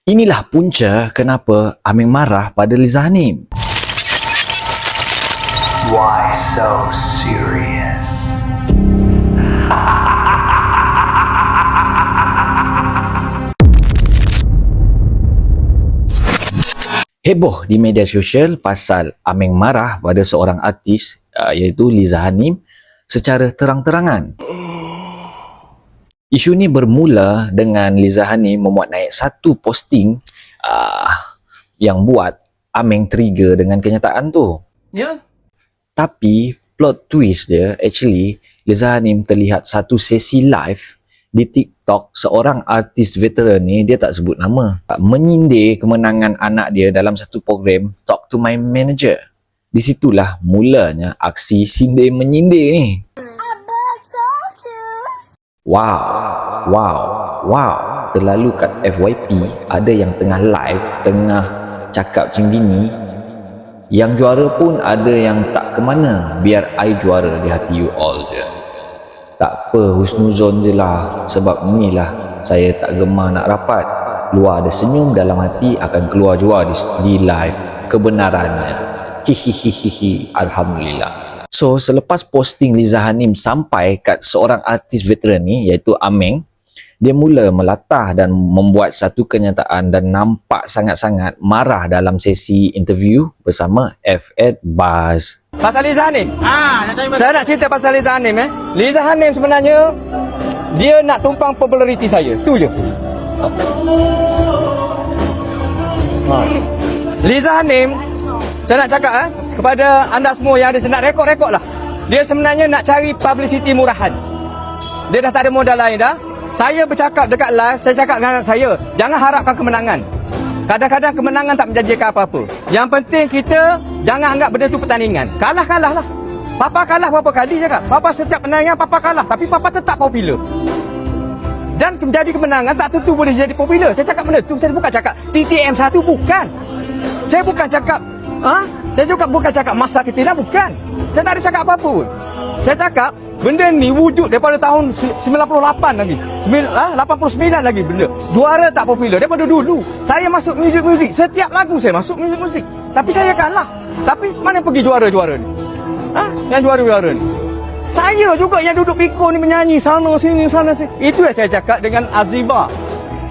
Inilah punca kenapa Aming marah pada Liza Hanim. Why so serious? Heboh di media sosial pasal Aming marah pada seorang artis iaitu Liza Hanim secara terang-terangan. Isu ni bermula dengan Liza Hanim memuat naik satu posting yang buat Aming trigger dengan kenyataan tu. Ya. Tapi plot twist dia, actually Liza Hanim terlihat satu sesi live di TikTok seorang artis veteran ni, dia tak sebut nama, menyindir kemenangan anak dia dalam satu program Talk to My Manager. Di situlah mulanya aksi sindir menyindir ni. Wow. Terlalu kat FYP ada yang tengah live, tengah cakap macam gini. Yang juara pun ada yang tak ke mana, biar I juara di hati you all je. Tak apa, husnuzon je lah. Sebab ni lah saya tak gemar nak rapat. Luar ada senyum, dalam hati akan keluar jua di live kebenarannya. Hihihihihi. Alhamdulillah. So selepas posting Liza Hanim sampai kat seorang artis veteran ni iaitu Aming, dia mula melatah dan membuat satu kenyataan dan nampak sangat-sangat marah dalam sesi interview bersama F8 Buzz. Pasal Liza Hanim. Saya nak cerita pasal Liza Hanim Liza Hanim sebenarnya dia nak tumpang populariti saya. Tu je. Liza Hanim, saya nak cakap kepada anda semua yang ada nak rekod lah. Dia sebenarnya nak cari publicity murahan. Dia dah tak ada modal lain dah. Saya bercakap dekat live, saya cakap dengan anak saya, jangan harapkan kemenangan. Kadang-kadang kemenangan tak menjanjikan apa-apa. Yang penting kita jangan anggap benda tu pertandingan. Kalah lah. Papa kalah berapa kali cakap. Papa setiap pertandingan Papa kalah, tapi Papa tetap popular. Dan menjadi kemenangan tak tentu boleh jadi popular. Saya cakap benda tu, saya bukan cakap TTM 1, bukan. Saya bukan cakap saya juga bukan cakap masa ketidak, bukan. Saya tak ada cakap apa pun. Saya cakap benda ni wujud daripada tahun 98 lagi. 89 lagi benda. Juara tak popular daripada dulu. Saya masuk muzik. Setiap lagu saya masuk muzik. Tapi saya kalah. Tapi mana pergi juara-juara ni? Yang juara-juara ni. Saya juga yang duduk pikul ni menyanyi sana sini. Itu yang saya cakap dengan Aziba.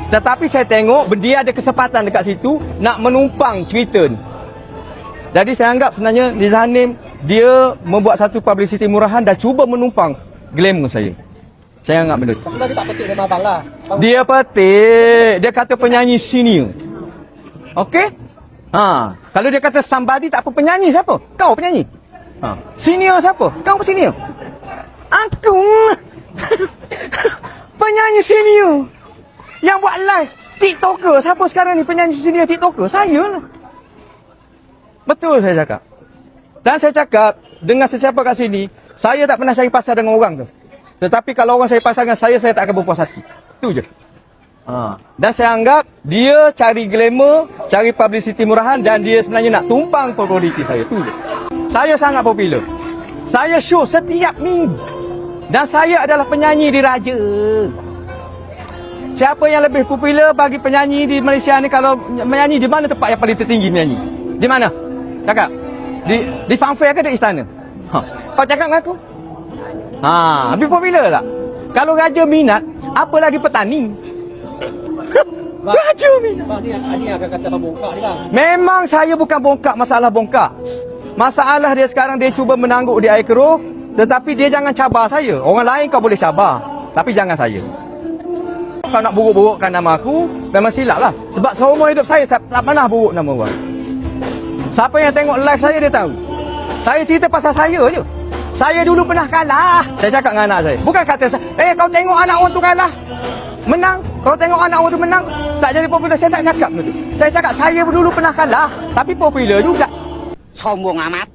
Tetapi saya tengok dia ada kesempatan dekat situ nak menumpang cerita ni. Jadi saya anggap sebenarnya Liza Hanim dia membuat satu publicity murahan dan cuba menumpang glamour saya. Saya anggap benda tu. Tapi lagi tak petik dengan abang lah. Dia petik. Dia kata penyanyi senior. Okey? Kalau dia kata somebody tak apa, penyanyi siapa? Kau penyanyi. Senior siapa? Kau senior. Aku. Penyanyi senior. Yang buat live TikToker. Siapa sekarang ni penyanyi senior TikToker? Saya lah. Betul saya cakap. Dan saya cakap dengan sesiapa kat sini, saya tak pernah cari pasal dengan orang tu. Tetapi kalau orang cari pasal dengan saya tak akan berpuas hati. Itu je. Dan saya anggap dia cari glamour, cari publicity murahan dan dia sebenarnya nak tumpang populariti saya. Itu je. Saya sangat popular. Saya show setiap minggu. Dan saya adalah penyanyi diraja. Siapa yang lebih popular bagi penyanyi di Malaysia ni, kalau menyanyi di mana tempat yang paling tertinggi menyanyi? Di mana? Cakap. Di fanfare ke di istana? Kau cakap dengan aku? Lebih popular tak? Kalau raja minat, apa lagi petani? Raja minat. Bang ni akan kata abang bongkak ni lah. Memang saya bukan bongkak masalah bongkak. Masalah dia sekarang dia cuba menangguk di air keruh, tetapi dia jangan cabar saya. Orang lain kau boleh cabar, tapi jangan saya. Kau nak buruk-burukkan nama aku, memang silap lah. Sebab seumur hidup saya tak pernah buruk nama orang. Siapa yang tengok live saya dia tahu. Saya cerita pasal saya je. Saya dulu pernah kalah. Saya cakap dengan anak saya. Bukan kata saya, kau tengok anak orang tu kalah. Menang. Kau tengok anak orang tu menang. Tak jadi popular. Saya tak cakap tu. Saya cakap saya dulu pernah kalah. Tapi popular juga. Sombong amat.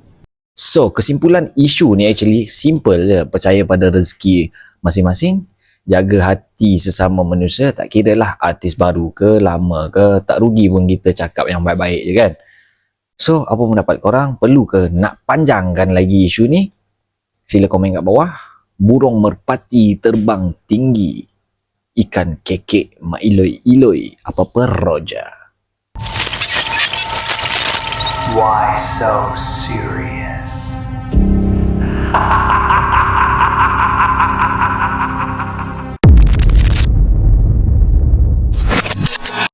So kesimpulan isu ni actually simple je. Percaya pada rezeki masing-masing. Jaga hati sesama manusia. Tak kira lah artis baru ke lama ke. Tak rugi pun kita cakap yang baik-baik je kan. So, apa pendapat korang? Perlu ke nak panjangkan lagi isu ni? Sila komen kat bawah. Burung merpati terbang tinggi. ikan kekek mak iloi-iloi apa-apa roja. Why so serious?